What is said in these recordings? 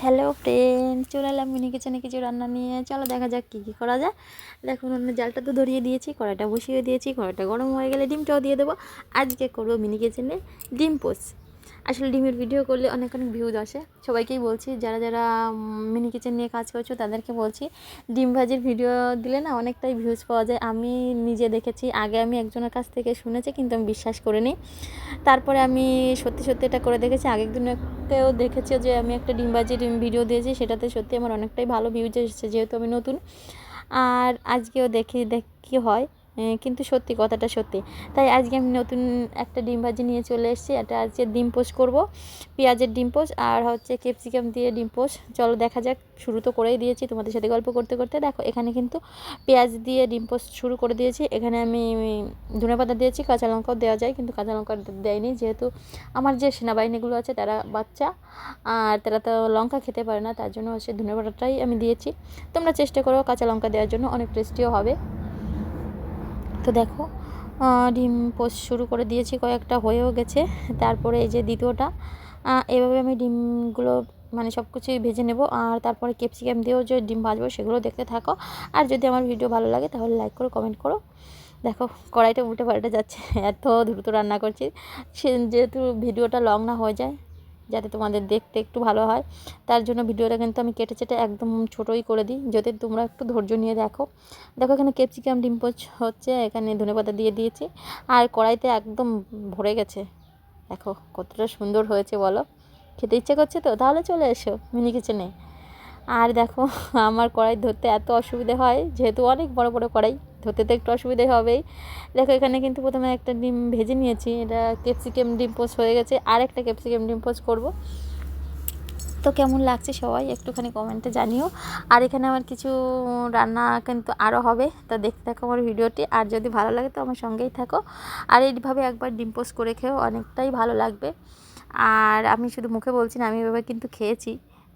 Hello friend, চলে এলাম mini কিচেনে কিছু রান্না নিয়ে। চলো দেখা যাক কী কী করা যায়। দেখুন, অন্য জালটা তো ধরিয়ে দিয়েছি, কড়াইটা বসিয়ে দিয়েছি। কড়াইটা গরম হয়ে গেলে ডিমটাও দিয়ে দেবো। আজকে করবো মিনি কিচেনে ডিম পোচ। আসলে ডিমের ভিডিও করলে অনেক অনেক ভিউজ আসে। সবাইকেই বলছি, যারা যারা মিনি কিচেন নিয়ে কাজ করছো তাদেরকে বলছি, ডিম ভাজির ভিডিও দিলে না অনেকটাই ভিউজ পাওয়া যায়। আমি নিজে দেখেছি, আগে আমি একজনের কাছ থেকে শুনেছি কিন্তু আমি বিশ্বাস করিনি। তারপরে আমি সত্যি সত্যি এটা করে দেখেছি। আগের দিনেও দেখেছি যে আমি একটা ডিম ভাজির ভিডিও দিয়েছি, সেটাতে সত্যি আমার অনেকটাই ভালো ভিউজ এসেছে, যেহেতু আমি নতুন। আর আজকেও দেখি কী হয়। কিন্তু সত্যি কথাটা সত্যি, তাই আজকে আমি নতুন একটা ডিম ভাজি নিয়ে চলে এসেছি। এটা আজকে ডিম পোচ করবো, পেঁয়াজের ডিম পোচ আর হচ্ছে ক্যাপসিকাম দিয়ে ডিম পোচ। চলো দেখা যাক। শুরু তো করেই দিয়েছি তোমাদের সাথে গল্প করতে করতে। দেখো, এখানে কিন্তু পেঁয়াজ দিয়ে ডিম পোচ শুরু করে দিয়েছি। এখানে আমি ধনেপাতা দিয়েছি, কাঁচা লঙ্কাও দেওয়া যায় কিন্তু কাঁচা লঙ্কা দেয়নি, যেহেতু আমার যে সেনাবাহিনীগুলো আছে তারা বাচ্চা আর তারা তো লঙ্কা খেতে পারে না, তার জন্য হচ্ছে ধনেপাতাটাই আমি দিয়েছি। তোমরা চেষ্টা করো কাঁচা লঙ্কা দেওয়ার জন্য, অনেক টেস্টিও হবে। তো দেখো, ডিম পোচ শুরু করে দিয়েছি, কয়েকটা হয়েও গেছে। তারপরে এই যে দ্বিতীয়টা, এভাবে আমি ডিমগুলো মানে সব কিছুই ভেজে নেব। আর তারপরে ক্যাপসিকাম দিয়েও যে ডিম ভাজবো সেগুলো দেখতে থাকো। আর যদি আমার ভিডিও ভালো লাগে তাহলে লাইক করো, কমেন্ট করো। দেখো, কড়াইটা উল্টে পাল্টে যাচ্ছে, এত দ্রুত রান্না করছি যেহেতু ভিডিওটা লং না হয়ে যায়, যাতে তোমাদের দেখতে একটু ভালো হয়। তার জন্য ভিডিওটা কিন্তু আমি কেটে চেটে একদম ছোটোই করে দিই, যাতে তোমরা একটু ধৈর্য নিয়ে দেখো। দেখো, এখানে ক্যাপসিকাম ডিম পোচ হচ্ছে, এখানে ধনেপাতা দিয়ে দিয়েছি আর কড়াইতে একদম ভরে গেছে। দেখো কতটা সুন্দর হয়েছে বলো। খেতে ইচ্ছে করছে তো? তাহলে চলে এসো মিনি কিচেনে। আর দেখো, আমার কড়াই ধরতে এত অসুবিধে হয়, যেহেতু অনেক বড় বড় কড়াই, ধরতে তো একটু অসুবিধে হবেই। দেখো, এখানে কিন্তু প্রথমে একটা ডিম ভেজে নিয়েছি, এটা ক্যাপসিকাম ডিম পোচ হয়ে গেছে। আর একটা ক্যাপসিকাম ডিম পোচ করবো। তো কেমন লাগছে সবাই একটুখানি কমেন্টে জানিও। আর এখানে আমার কিছু রান্না কিন্তু আরও হবে, তা দেখতে থাকো আমার ভিডিওটি। আর যদি ভালো লাগে তো আমার সঙ্গেই থাকো। আর এইভাবে একবার ডিম পোচ করে খেও, অনেকটাই ভালো লাগবে। আর আমি শুধু মুখে বলছি না, আমি এভাবে কিন্তু খেয়েছি,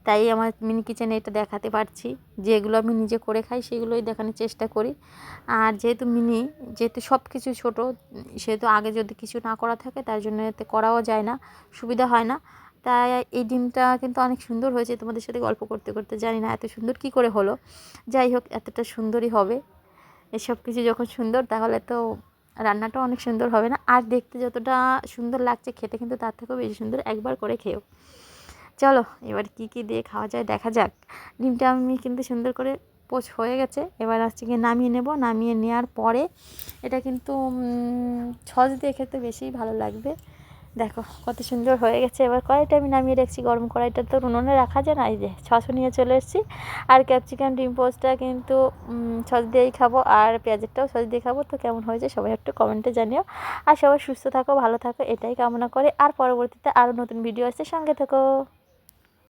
তাই আমার মিনি কিচেনে এটা দেখাতে পারছি। যেগুলো আমি নিজে করে খাই সেগুলোই দেখানোর চেষ্টা করি। আর যেহেতু সব কিছু ছোটো, সেহেতু আগে যদি কিছু না করা থাকে তার জন্য এতে করাও যায় না, সুবিধা হয় না। তাই এই ডিমটা কিন্তু অনেক সুন্দর হয়েছে। তোমাদের সাথে গল্প করতে করতে জানি না এত সুন্দর কি করে হলো। যাই হোক, এতটা সুন্দরই হবে। এসব কিছু যখন সুন্দর, তাহলে তো রান্নাটাও অনেক সুন্দর হবে না? আর দেখতে যতটা সুন্দর লাগছে, খেতে কিন্তু তার থেকেও বেশি সুন্দর। একবার করে খেও। চলো, এবার কি কি দিয়ে খাওয়া যায় দেখা যাক। ডিমটা আমি কিন্তু সুন্দর করে পোচ হয়ে গেছে। এবার হচ্ছে গিয়ে নামিয়ে নেব। নামিয়ে নেওয়ার পরে এটা কিন্তু সস দিয়ে খেতে বেশি ভালো লাগবে। দেখো কত সুন্দর হয়ে গেছে। এবার কড়াইটা আমি নামিয়ে রাখছি, গরম কড়াইটা তো উনুনে রাখা যায় না। এই যে সসও নিয়ে চলে এসেছি। আর ক্যাপসিকাম ডিম পোচটা কিন্তু সস দিয়েই খাবো, আর পেঁয়াজেরটাও সস দিয়ে খাবো। তো কেমন হয়েছে সবাই একটু কমেন্টে জানিও। আর সবাই সুস্থ থাকো, ভালো থাকো, এটাই কামনা করে। আর পরবর্তীতে আরও নতুন ভিডিও আসছে, সঙ্গে থাকো।